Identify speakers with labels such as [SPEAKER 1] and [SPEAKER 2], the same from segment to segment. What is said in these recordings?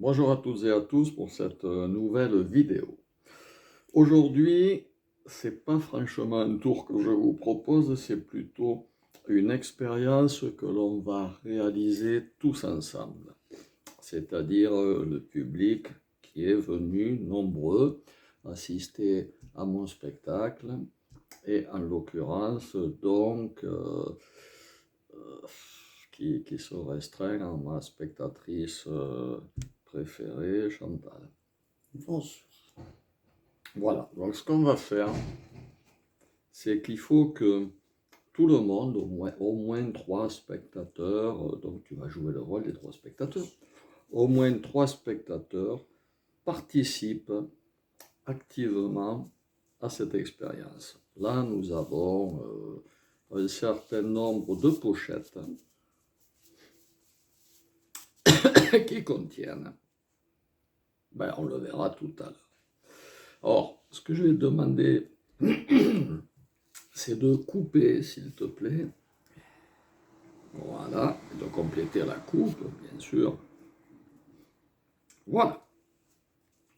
[SPEAKER 1] Bonjour à toutes et à tous pour cette nouvelle vidéo. Aujourd'hui, c'est pas franchement un tour que je vous propose, c'est plutôt une expérience que l'on va réaliser tous ensemble. C'est-à-dire le public qui est venu nombreux assister à mon spectacle et en l'occurrence donc qui se restreint à ma spectatrice préférée, Chantal.
[SPEAKER 2] Bonjour.
[SPEAKER 1] Voilà, donc ce qu'on va faire, c'est qu'il faut que tout le monde, au moins 3 spectateurs, donc tu vas jouer le rôle des 3 spectateurs, au moins 3 spectateurs participent activement à cette expérience. Là, nous avons un certain nombre de pochettes qui contiennent, on le verra tout à l'heure. Or, ce que je vais te demander, c'est de couper, s'il te plaît. Voilà, et de compléter la coupe, bien sûr. Voilà.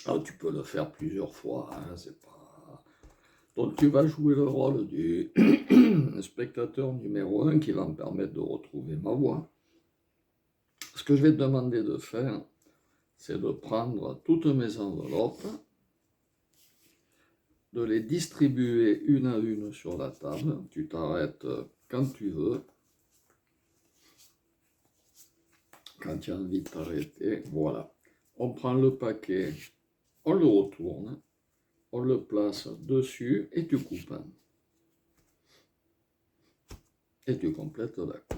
[SPEAKER 1] Alors, tu peux le faire plusieurs fois, hein, c'est pas... Donc, tu vas jouer le rôle du spectateur numéro 1 qui va me permettre de retrouver ma voix. Ce que je vais te demander de faire, c'est de prendre toutes mes enveloppes, de les distribuer une à une sur la table. Tu t'arrêtes quand tu veux, quand tu as envie de t'arrêter. Voilà. On prend le paquet, on le retourne, on le place dessus et tu coupes. Et tu complètes la coupe.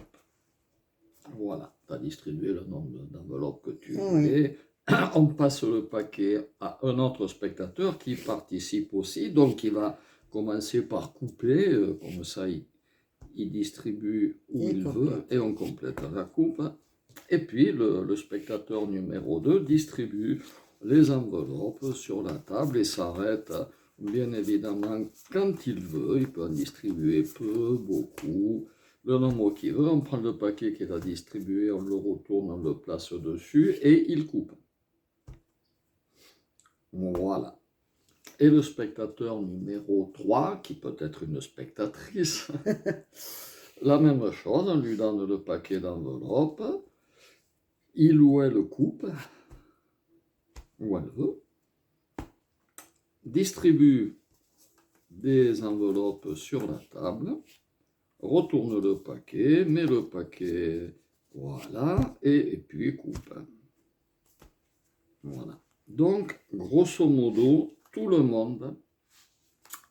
[SPEAKER 1] Voilà, tu as distribué le nombre d'enveloppes que tu voulais. On passe le paquet à un autre spectateur qui participe aussi, donc il va commencer par couper, comme ça il distribue où il veut et on complète la coupe. Et puis le spectateur numéro 2 distribue les enveloppes sur la table et s'arrête bien évidemment quand il veut. Il peut en distribuer peu, beaucoup, le nombre qu'il veut. On prend le paquet qu'il a distribué, on le retourne, on le place dessus et il coupe. Voilà. Et le spectateur numéro 3, qui peut être une spectatrice, la même chose, on lui donne le paquet d'enveloppes, il ou elle coupe, ou elle veut, distribue des enveloppes sur la table, retourne le paquet, met le paquet, voilà, et puis coupe. Voilà. Donc, grosso modo, tout le monde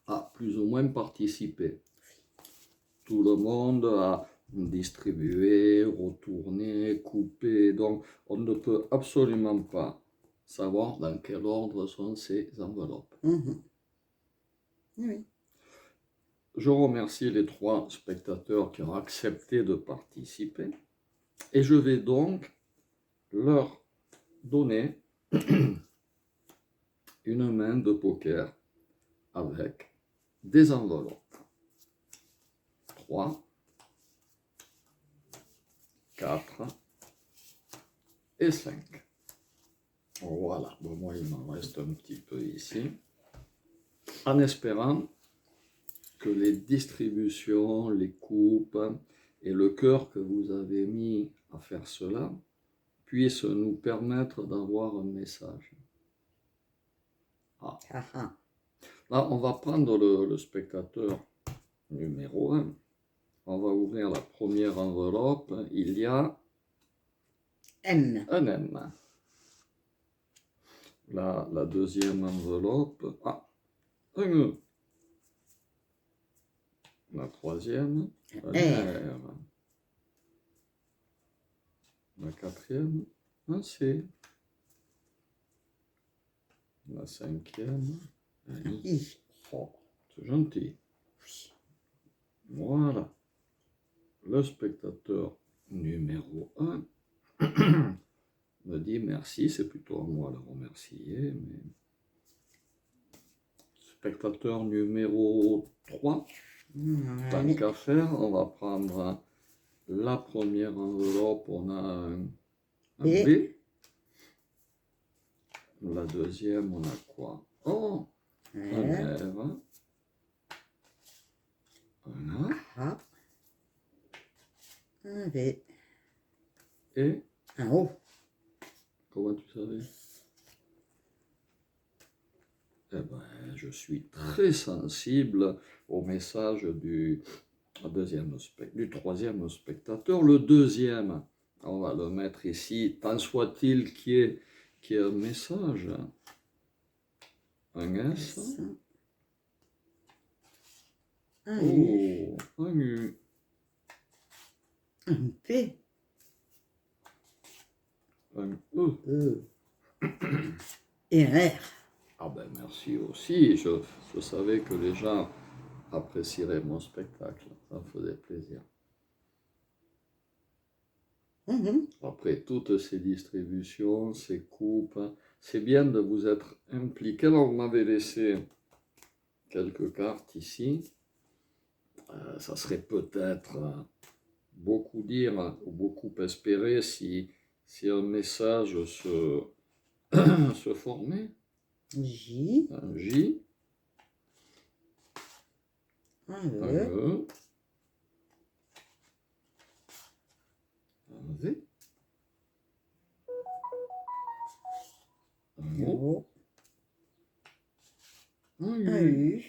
[SPEAKER 1] a plus ou moins participé. Tout le monde a distribué, retourné, coupé. Donc, on ne peut absolument pas savoir dans quel ordre sont ces enveloppes.
[SPEAKER 2] Oui.
[SPEAKER 1] Je remercie les 3 spectateurs qui ont accepté de participer et je vais donc leur donner une main de poker avec des enveloppes. 3, 4 et 5. Voilà, bon, moi il m'en reste un petit peu ici. En espérant que les distributions, les coupes et le cœur que vous avez mis à faire cela puissent nous permettre d'avoir un message. Là, on va prendre le spectateur numéro 1. On va ouvrir la première enveloppe. Il y a
[SPEAKER 2] M.
[SPEAKER 1] un M. La deuxième enveloppe, un E. La troisième, un R. La quatrième, un C. La cinquième, un I. Oh, c'est gentil. Voilà. Le spectateur numéro 1 me dit merci, c'est plutôt à moi de remercier. Mais... Spectateur numéro 3, tant qu'à faire, on va prendre la première enveloppe, on a un B. La deuxième, on a quoi? Oh, un
[SPEAKER 2] R,
[SPEAKER 1] R, un A,
[SPEAKER 2] A, un V,
[SPEAKER 1] et
[SPEAKER 2] un O.
[SPEAKER 1] comment tu savais? Eh ben, je suis très sensible au message du troisième spectateur. Le deuxième, on va le mettre ici, tant soit-il qu'il y ait un message. Un S.
[SPEAKER 2] S, un U,
[SPEAKER 1] Oh, un U.
[SPEAKER 2] un P,
[SPEAKER 1] Un E.
[SPEAKER 2] E et un R.
[SPEAKER 1] Ah ben merci aussi, je savais que les gens apprécieraient mon spectacle, ça me faisait plaisir. Après toutes ces distributions, ces coupes, c'est bien de vous être impliqué. Alors, vous m'avez laissé quelques cartes ici. Ça serait peut-être beaucoup dire ou beaucoup espérer si un message se formait.
[SPEAKER 2] J,
[SPEAKER 1] Un J,
[SPEAKER 2] un
[SPEAKER 1] un
[SPEAKER 2] E,
[SPEAKER 1] E, un V, un
[SPEAKER 2] un
[SPEAKER 1] O,
[SPEAKER 2] O,
[SPEAKER 1] un
[SPEAKER 2] un
[SPEAKER 1] U,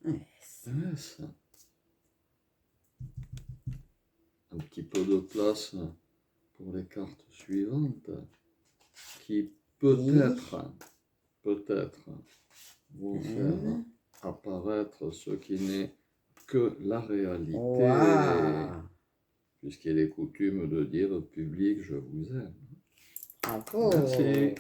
[SPEAKER 2] U, un S.
[SPEAKER 1] un S. Un petit peu de place pour les cartes suivantes qui peut-être vont faire
[SPEAKER 2] N.
[SPEAKER 1] apparaître ce qui n'est que la réalité,
[SPEAKER 2] Ouah.
[SPEAKER 1] puisqu'il est coutume de dire au public je vous aime.
[SPEAKER 2] Bravo.
[SPEAKER 1] Merci.